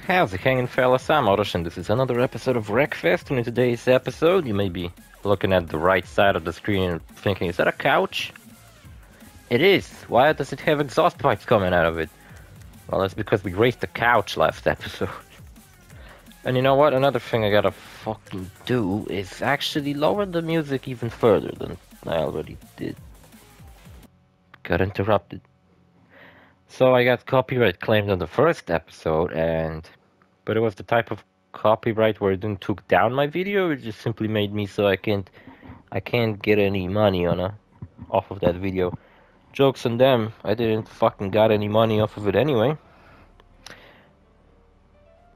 How's it hanging, fellas? I'm OrosZ, and this is another episode of Wreckfest. And in today's episode, you may be looking at the right side of the screen and thinking, is that a couch? It is. Why does it have exhaust pipes coming out of it? Well, that's because we raised the couch last episode. And you know what? Another thing I gotta fucking do is actually lower the music even further than I already did. Got interrupted. So I got copyright claimed on the first episode, but it was the type of copyright where it didn't took down my video. It just simply made me so I can't get any money off of that video. Jokes on them. I didn't fucking got any money off of it anyway.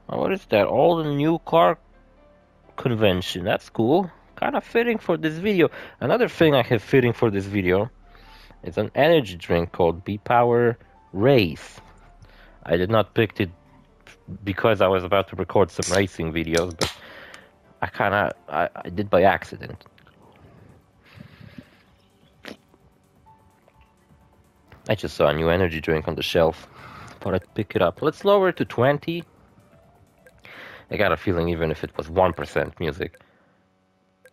Oh, what is that? All the new car convention. That's cool. Kind of fitting for this video. Another thing I have fitting for this video is an energy drink called B-Power Race. I did not pick it because I was about to record some racing videos, but I did by accident. I just saw a new energy drink on the shelf. Thought I'd pick it up. Let's lower it to 20. I got a feeling even if it was 1% music,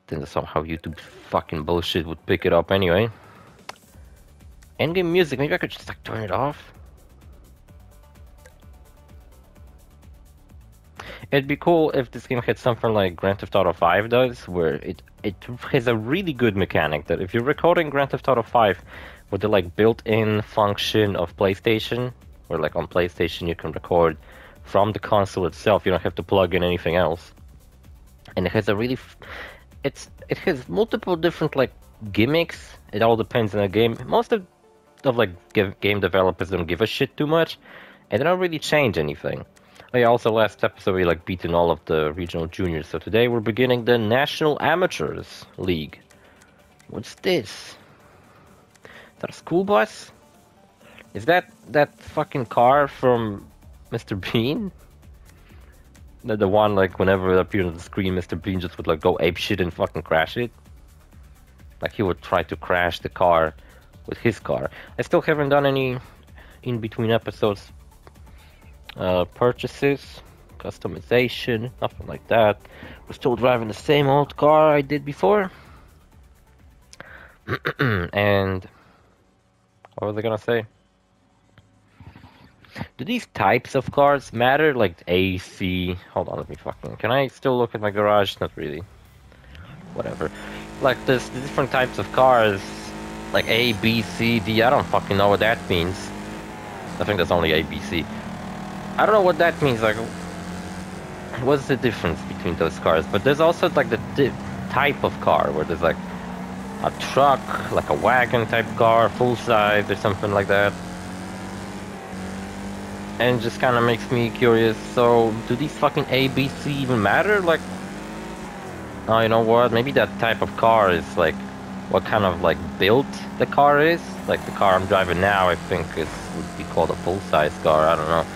then somehow YouTube's fucking bullshit would pick it up anyway. Endgame music, maybe I could just like turn it off. It'd be cool if this game had something like Grand Theft Auto 5 does, where it has a really good mechanic that if you're recording Grand Theft Auto 5 with the like built-in function of PlayStation, where like on PlayStation you can record from the console itself, you don't have to plug in anything else. And it has a really, it has multiple different like gimmicks. It all depends on the game. Most of like game developers don't give a shit too much, and they don't really change anything. Oh yeah, also last episode we like beaten all of the regional juniors, so today we're beginning the National Amateurs League. What's this? Is that a school bus? Is that fucking car from Mr. Bean? The one like whenever it appeared on the screen, Mr. Bean just would like go ape shit and fucking crash it. Like he would try to crash the car with his car. I still haven't done any in between episodes purchases, customization, nothing like that. We're still driving the same old car I did before. And what was I gonna say? Do these types of cars matter? Like A, C? Hold on, let me fucking... Can I still look at my garage? Not really. Whatever. Like the different types of cars, like A, B, C, D, I don't fucking know what that means. I think that's only A, B, C. I don't know what that means, like, what's the difference between those cars? But there's also like the type of car, where there's like a truck, like a wagon type car, full size or something like that. And it just kind of makes me curious, so do these fucking A, B, C even matter? Like, oh, you know what, maybe that type of car is like what kind of like built the car is. Like the car I'm driving now, I think would be called a full-size car, I don't know.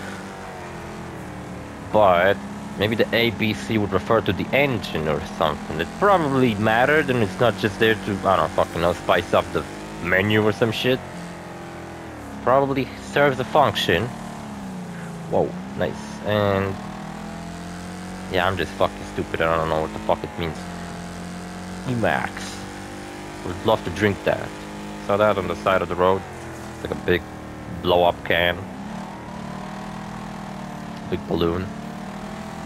But maybe the A, B, C would refer to the engine or something. It probably mattered, and it's not just there to, I don't fucking know, spice up the menu or some shit. Probably serves a function. Whoa, nice. And yeah, I'm just fucking stupid. I don't know what the fuck it means. Emax. Would love to drink that. Saw that on the side of the road. It's like a big blow-up can. Big balloon.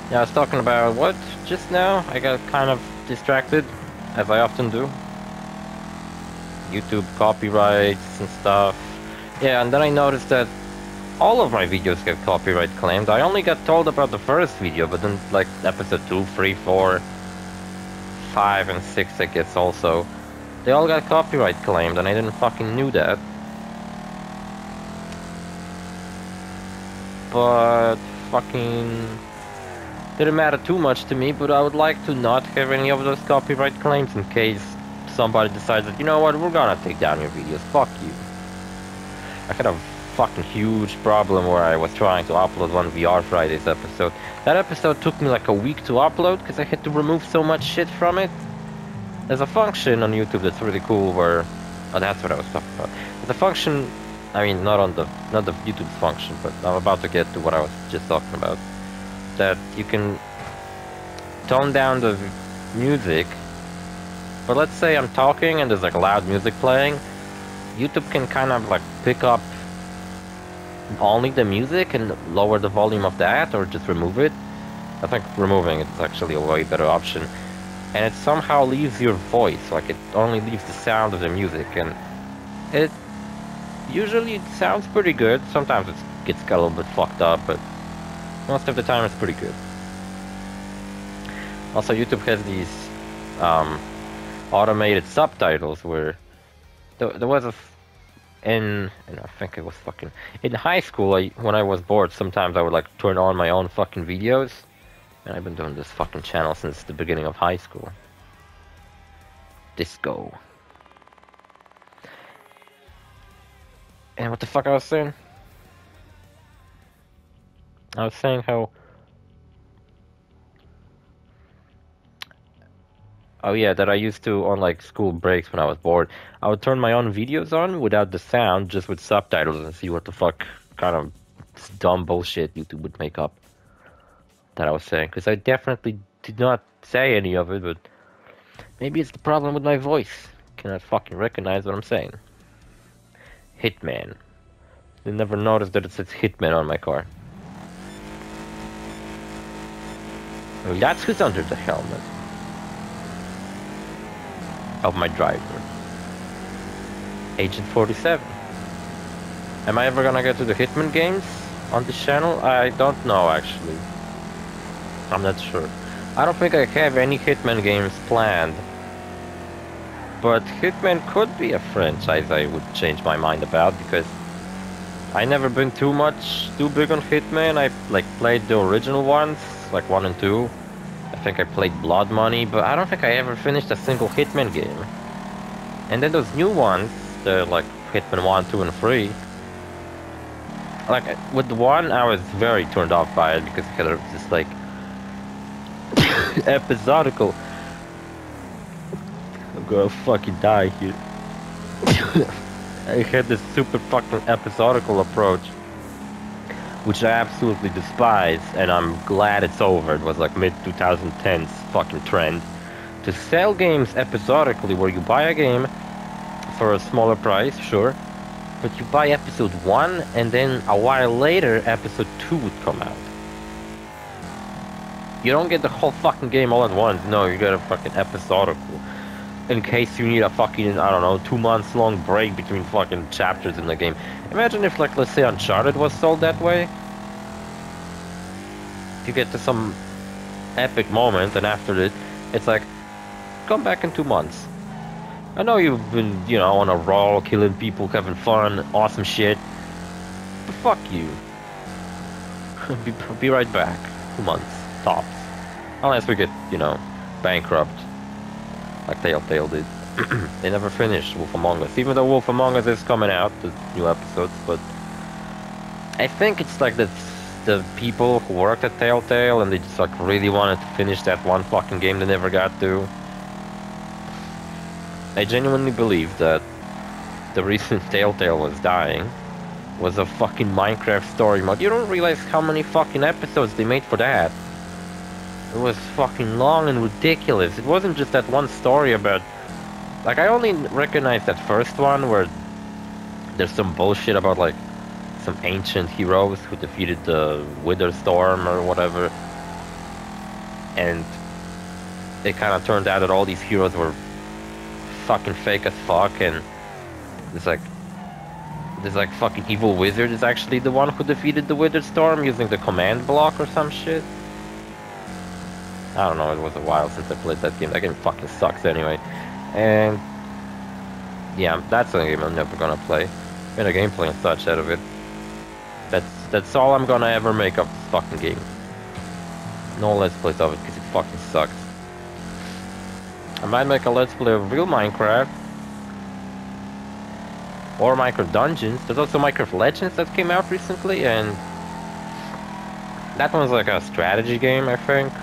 Yeah, I was talking about what just now? I got kind of distracted, as I often do. YouTube copyrights and stuff. Yeah, and then I noticed that all of my videos get copyright claimed. I only got told about the first video, but then like episode 2, 3, 4, 5, and 6 I guess also. They all got copyright claimed, and I didn't fucking knew that. But fucking didn't matter too much to me, but I would like to not have any of those copyright claims in case somebody decides that, you know what, we're gonna take down your videos, fuck you. I had a fucking huge problem where I was trying to upload one VR Fridays episode. That episode took me like a week to upload because I had to remove so much shit from it. There's a function on YouTube that's really cool where... Oh, that's what I was talking about. There's a function... I mean, not the YouTube's function, but I'm about to get to what I was just talking about. that you can tone down the music. But let's say I'm talking and there's like loud music playing. YouTube can kind of like pick up only the music and lower the volume of that, or just remove it. I think removing it is actually a way better option. And it somehow leaves your voice, like it only leaves the sound of the music, and it usually sounds pretty good. Sometimes it gets a little bit fucked up, but most of the time it's pretty good. Also, YouTube has these automated subtitles where there was I think it was fucking in high school. When I was bored, sometimes I would like turn on my own fucking videos, and I've been doing this fucking channel since the beginning of high school. Disco. And what the fuck I was saying? I was saying how... Oh yeah, that I used to, on like school breaks when I was bored, I would turn my own videos on without the sound, just with subtitles, and see what the fuck kind of dumb bullshit YouTube would make up that I was saying. Because I definitely did not say any of it, but maybe it's the problem with my voice. Cannot fucking recognize what I'm saying. Hitman. You never noticed that it says Hitman on my car. Well, that's who's under the helmet of my driver. Agent 47. Am I ever gonna get to the Hitman games on this channel? I don't know, actually. I'm not sure. I don't think I have any Hitman games planned. But Hitman could be a franchise I would change my mind about, because I never been too big on Hitman. I like played the original ones, like 1 and 2. I think I played Blood Money, but I don't think I ever finished a single Hitman game. And then those new ones, the like Hitman 1, 2, and 3. Like with the 1, I was very turned off by it because it had this like episodical. I'm gonna fucking die here. I had this super fucking episodical approach, which I absolutely despise, and I'm glad it's over. It was like mid-2010s fucking trend to sell games episodically, where you buy a game for a smaller price, sure, but you buy episode 1, and then a while later, episode 2 would come out. You don't get the whole fucking game all at once, no, you get a fucking episodical. In case you need a fucking, I don't know, 2 months long break between fucking chapters in the game. Imagine if, like, let's say Uncharted was sold that way. You get to some epic moment, and after it, it's like, come back in 2 months. I know you've been, you know, on a roll, killing people, having fun, awesome shit. But fuck you. be right back. 2 months, tops. Unless we get, you know, bankrupt. Like Telltale did. They never finished Wolf Among Us. Even though Wolf Among Us is coming out, the new episodes, but I think it's like the people who worked at Telltale and they just like really wanted to finish that one fucking game they never got to. I genuinely believe that the reason Telltale was dying was a fucking Minecraft story mode. You don't realize how many fucking episodes they made for that. It was fucking long and ridiculous. It wasn't just that one story about... Like, I only recognize that first one where there's some bullshit about, like, some ancient heroes who defeated the Wither Storm or whatever. And it kind of turned out that all these heroes were fucking fake as fuck, and this like fucking evil wizard is actually the one who defeated the Wither Storm using the command block or some shit. I don't know, it was a while since I played that game. That game fucking sucks anyway. And yeah, that's a game I'm never gonna play. Made a gameplay and such out of it. That's all I'm gonna ever make of this fucking game. No let's plays of it because it fucking sucks. I might make a let's play of real Minecraft. Or Minecraft Dungeons. There's also Minecraft Legends that came out recently, and that one's like a strategy game, I think.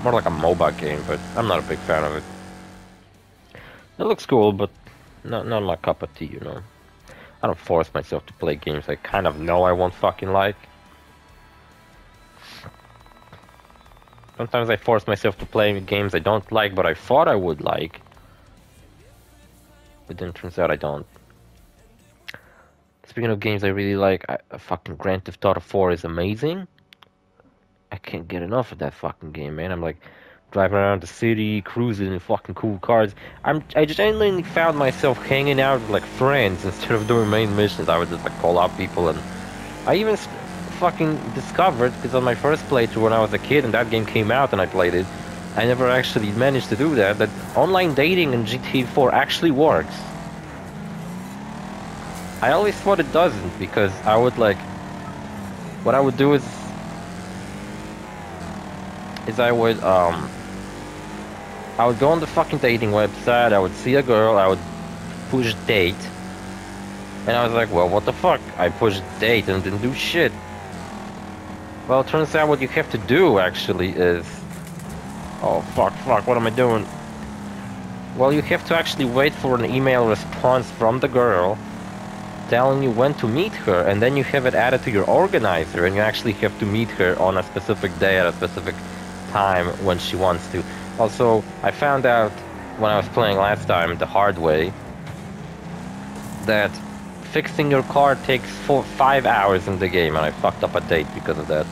More like a MOBA game, but I'm not a big fan of it. It looks cool, but not my cup of tea, you know. I don't force myself to play games I kind of know I won't fucking like. Sometimes I force myself to play games I don't like, but I thought I would like. But then it turns out I don't. Speaking of games I really like, fucking Grand Theft Auto 4 is amazing. I can't get enough of that fucking game, man. I'm like driving around the city, cruising in fucking cool cars. I genuinely found myself hanging out with like friends instead of doing main missions. I would just like call out people, and I even fucking discovered, because on my first playthrough when I was a kid and that game came out and I played it, I never actually managed to do that online dating in GTA 4 actually works. I always thought it doesn't, because I would like, what I would do is I would go on the fucking dating website, I would see a girl, I would push date, and I was like, well, what the fuck? I pushed date and didn't do shit. Well, it turns out what you have to do, actually, is... Oh, fuck, what am I doing? Well, you have to actually wait for an email response from the girl telling you when to meet her, and then you have it added to your organizer, and you actually have to meet her on a specific day at a specific time when she wants to. Also, I found out when I was playing last time the hard way that fixing your car takes 5 hours in the game, and I fucked up a date because of that.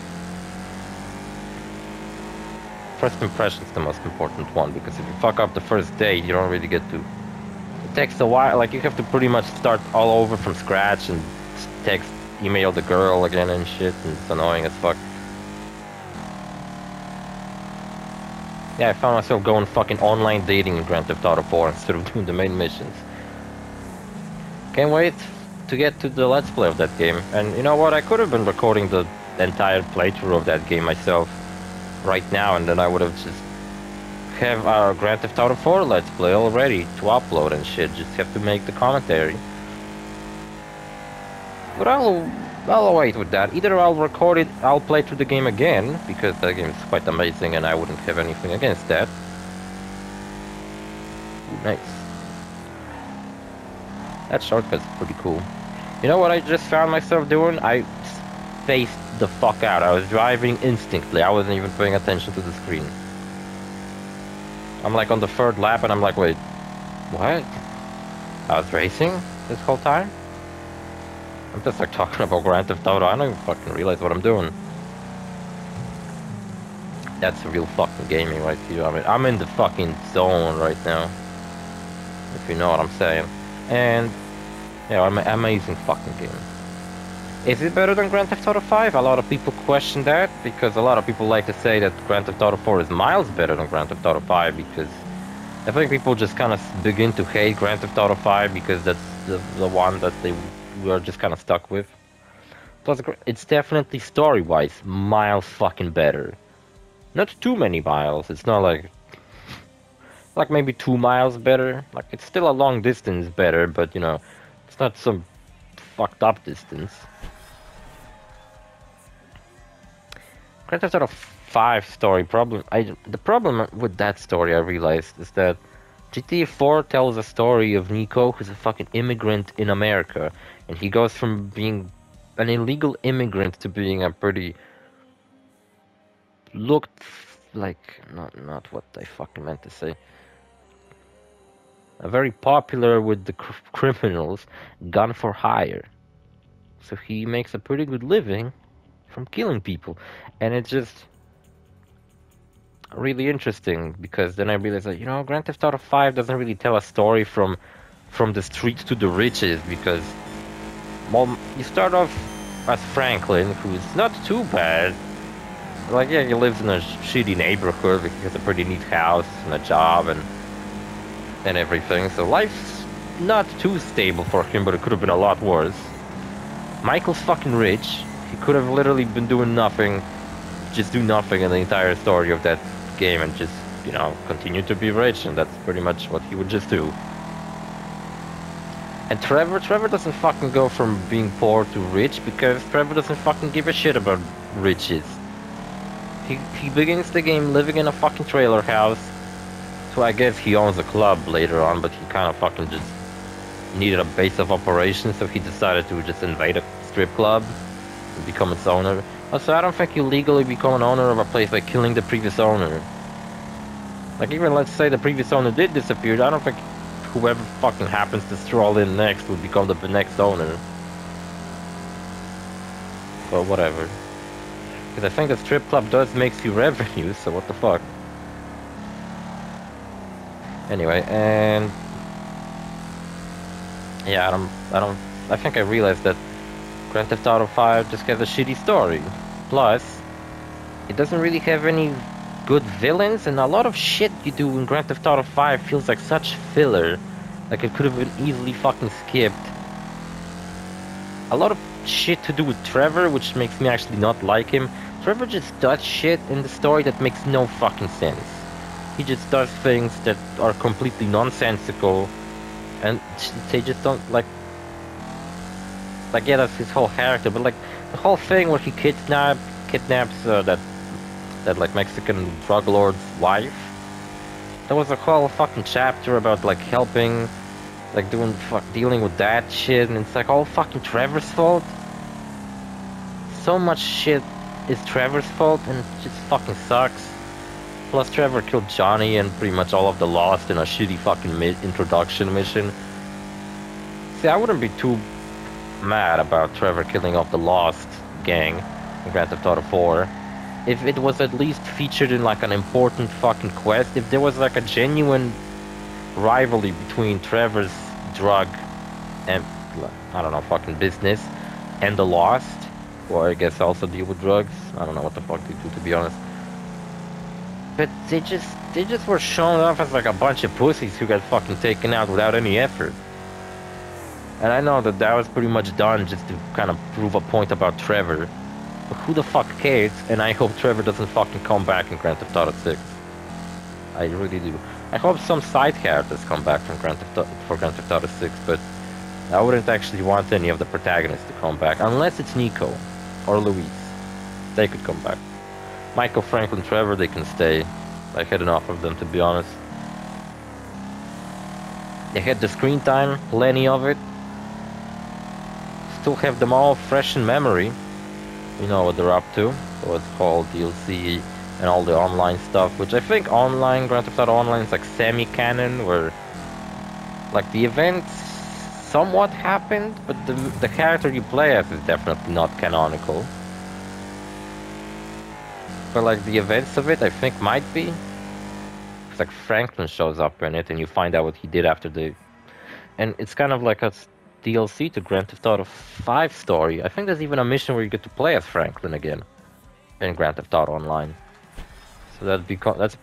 First impression's the most important one, because if you fuck up the first date, you don't really get to... It takes a while, like you have to pretty much start all over from scratch and email the girl again and shit, and it's annoying as fuck. Yeah, I found myself going fucking online dating in Grand Theft Auto 4 instead of doing the main missions. Can't wait to get to the Let's Play of that game. And you know what, I could have been recording the entire playthrough of that game myself right now, and then I would have just have our Grand Theft Auto 4 Let's Play all ready to upload and shit, just have to make the commentary. But I'll wait with that. Either I'll record it, I'll play through the game again, because that game is quite amazing and I wouldn't have anything against that. Ooh, nice. That shortcut's pretty cool. You know what I just found myself doing? I spaced the fuck out. I was driving instinctively. I wasn't even paying attention to the screen. I'm like on the third lap and I'm like, wait, what? I was racing this whole time? I'm just like talking about Grand Theft Auto. I don't even fucking realize what I'm doing. That's real fucking gaming right here. I mean, I'm in the fucking zone right now, if you know what I'm saying. And yeah, amazing fucking game. Is it better than Grand Theft Auto 5? A lot of people question that, because a lot of people like to say that Grand Theft Auto 4 is miles better than Grand Theft Auto 5, because I think people just kind of begin to hate Grand Theft Auto 5 because that's the one that they were just kind of stuck with. Plus, it's definitely story-wise miles fucking better. Not too many miles. It's not like maybe 2 miles better. Like, it's still a long distance better, but you know, it's not some fucked up distance. Grand Theft Auto 5 story the problem with that story I realized is that GTA 4 tells a story of Nico, who's a fucking immigrant in America, and he goes from being an illegal immigrant to being a pretty not what I fucking meant to say. A very popular with the criminals, gun for hire. So he makes a pretty good living from killing people, and it's just really interesting, because then I realized that, you know, Grand Theft Auto 5 doesn't really tell a story from the streets to the riches, because, well, you start off as Franklin, who's not too bad. Like, yeah, he lives in a shitty neighborhood, he has a pretty neat house and a job and everything, so life's not too stable for him, but it could have been a lot worse. Michael's fucking rich. He could have literally been doing nothing, just do nothing in the entire story of that game and just, you know, continue to be rich, and that's pretty much what he would just do. And Trevor doesn't fucking go from being poor to rich, because Trevor doesn't fucking give a shit about riches. He begins the game living in a fucking trailer house, so I guess he owns a club later on, but he kind of fucking just needed a base of operations, so he decided to just invade a strip club and become its owner. Also, I don't think you legally become an owner of a place by killing the previous owner. Like, even let's say the previous owner did disappear, I don't think whoever fucking happens to stroll in next would become the next owner. But whatever. Because I think the strip club does makes you revenue, so what the fuck. Anyway, and... yeah, I think I realized that Grand Theft Auto 5 just has a shitty story. Plus, it doesn't really have any good villains, and a lot of shit you do in Grand Theft Auto 5 feels like such filler. Like it could have been easily fucking skipped. A lot of shit to do with Trevor, which makes me actually not like him. Trevor just does shit in the story that makes no fucking sense. He just does things that are completely nonsensical, and they just don't, like, yeah, that's his whole character, but like, the whole thing where he kidnaps that like Mexican drug lord's wife. There was a whole fucking chapter about like helping, like dealing with that shit, and it's like all fucking Trevor's fault. So much shit is Trevor's fault, and it just fucking sucks. Plus Trevor killed Johnny and pretty much all of the Lost in a shitty fucking introduction mission. See, I wouldn't be too mad about Trevor killing off the Lost gang in Grand Theft Auto 4. If it was at least featured in like an important fucking quest, if there was like a genuine rivalry between Trevor's drug and, I don't know, fucking business and the Lost, or I guess also deal with drugs. I don't know what the fuck they do, to be honest. But they just were shown off as like a bunch of pussies who got fucking taken out without any effort. And I know that was pretty much done just to kind of prove a point about Trevor. But who the fuck cares? And I hope Trevor doesn't fucking come back in Grand Theft Auto 6. I really do. I hope some side characters come back from Grand Theft Auto 6, but I wouldn't actually want any of the protagonists to come back, unless it's Nico or Luis. They could come back. Michael, Franklin, Trevor, they can stay. I had enough of them, to be honest. They had the screen time, plenty of it. Still have them all fresh in memory. You know what they're up to. So it's called DLC and all the online stuff, which I think online, Grand Theft Auto Online is like semi-canon, where like the events somewhat happened, but the character you play as is definitely not canonical. But like the events of it, I think might be. It's like Franklin shows up in it, and you find out what he did after the... And it's kind of like a DLC to Grand Theft Auto 5 story. I think there's even a mission where you get to play as Franklin again in Grand Theft Auto Online. So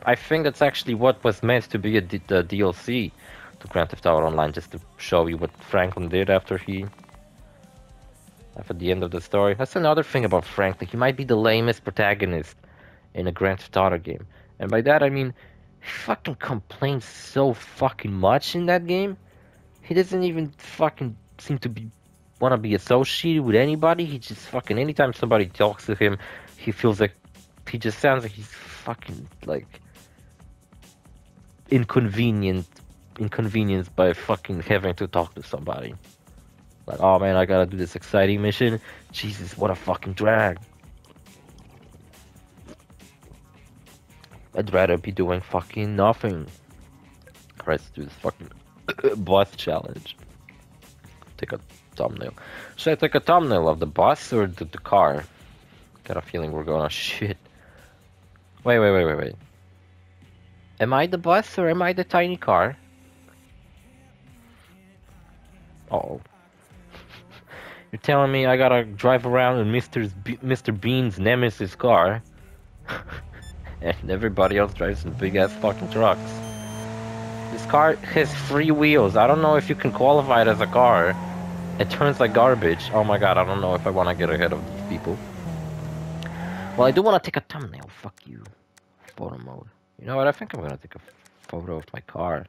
I think that's actually what was meant to be the DLC to Grand Theft Auto Online, just to show you what Franklin did after the end of the story. That's another thing about Franklin. He might be the lamest protagonist in a Grand Theft Auto game. And by that I mean, he fucking complains so fucking much in that game. He doesn't even fucking seem to want to be associated with anybody. He just fucking, anytime somebody talks to him, he feels like, he just sounds like he's fucking, like, inconvenienced by fucking having to talk to somebody. Like, oh man, I gotta do this exciting mission. Jesus, what a fucking drag. I'd rather be doing fucking nothing. Let's do this fucking boss challenge. Take a thumbnail. Should I take a thumbnail of the boss or the car? Got a feeling we're going to shit. Wait. Am I the bus or am I the tiny car? Oh. You're telling me I gotta drive around in Mr. Bean's Nemesis car? And everybody else drives in big ass fucking trucks. This car has 3 wheels. I don't know if you can qualify it as a car. It turns like garbage. Oh my god, I don't know if I want to get ahead of these people. Well, I do want to take a thumbnail. Fuck you. Photo mode. You know what? I think I'm gonna take a photo of my car.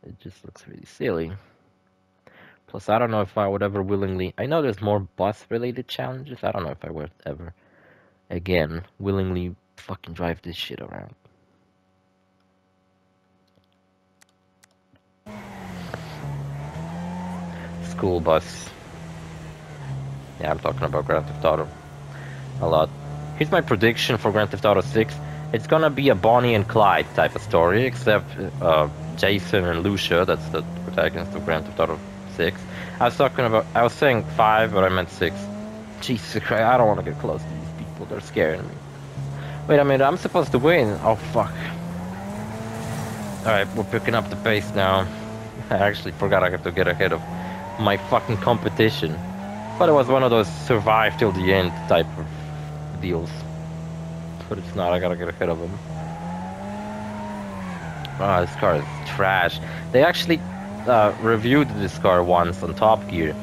It just looks really silly. Plus, I don't know if I would ever willingly... I know there's more bus-related challenges. I don't know if I would ever, again, willingly fucking drive this shit around. School bus. Yeah, I'm talking about Grand Theft Auto a lot. Here's my prediction for Grand Theft Auto 6. It's gonna be a Bonnie and Clyde type of story, except Jason and Lucia, that's the protagonist of Grand Theft Auto 6. I was saying 5, but I meant 6. Jesus Christ, I don't want to get close to these people, they're scaring me. Wait a minute, I'm supposed to win. Oh, fuck. Alright, we're picking up the pace now. I actually forgot I have to get ahead of my fucking competition. But it was one of those survive till the end type of deals. But it's not, I gotta get ahead of him. Ah, this car is trash. They actually reviewed this car once on Top Gear.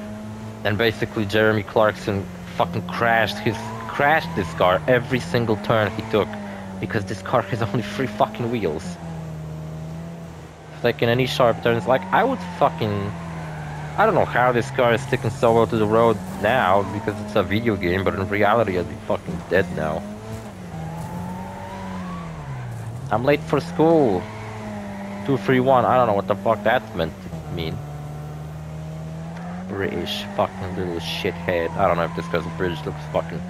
And basically Jeremy Clarkson fucking crashed this car every single turn he took. Because this car has only 3 fucking wheels. Like in any sharp turns, like I would fucking... I don't know how this car is sticking so well to the road now, because it's a video game, but in reality I'd be fucking dead now. I'm late for school. 231, I don't know what the fuck that's meant to mean. British fucking little shithead. I don't know if this guy's British, looks fucking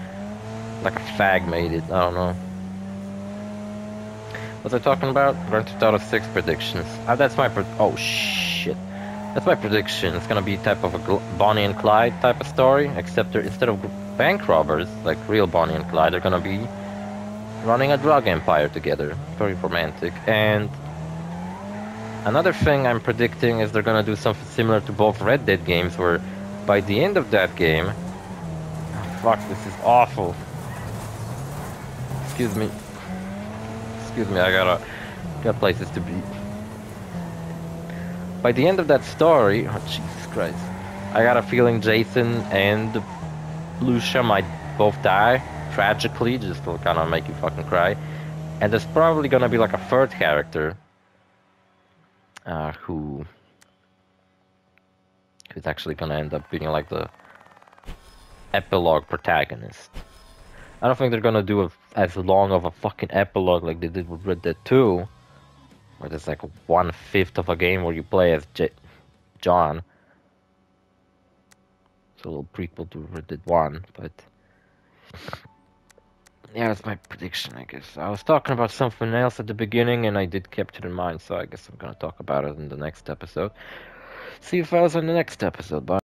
like a fag made it, I don't know. What was I talking about? Grand Theft Auto 6 predictions. That's my oh shit. That's my prediction. It's gonna be type of a Bonnie and Clyde type of story, except instead of bank robbers, like real Bonnie and Clyde, they're gonna be running a drug empire together. Very romantic. And another thing I'm predicting is they're gonna do something similar to both Red Dead games, where by the end of that game... Oh, fuck, this is awful. Excuse me, I got places to be. By the end of that story, oh Jesus Christ, I got a feeling Jason and Lucia might both die tragically, just to kind of make you fucking cry. And there's probably gonna be like a third character who's actually gonna end up being like the epilogue protagonist. I don't think they're gonna do as long of a fucking epilogue like they did with Red Dead 2, where there's like 1/5 of a game where you play as John. It's a little prequel to Red Dead 1, but yeah, that's my prediction, I guess. I was talking about something else at the beginning, and I did keep it in mind, so I guess I'm gonna talk about it in the next episode. See you fellas in the next episode. Bye.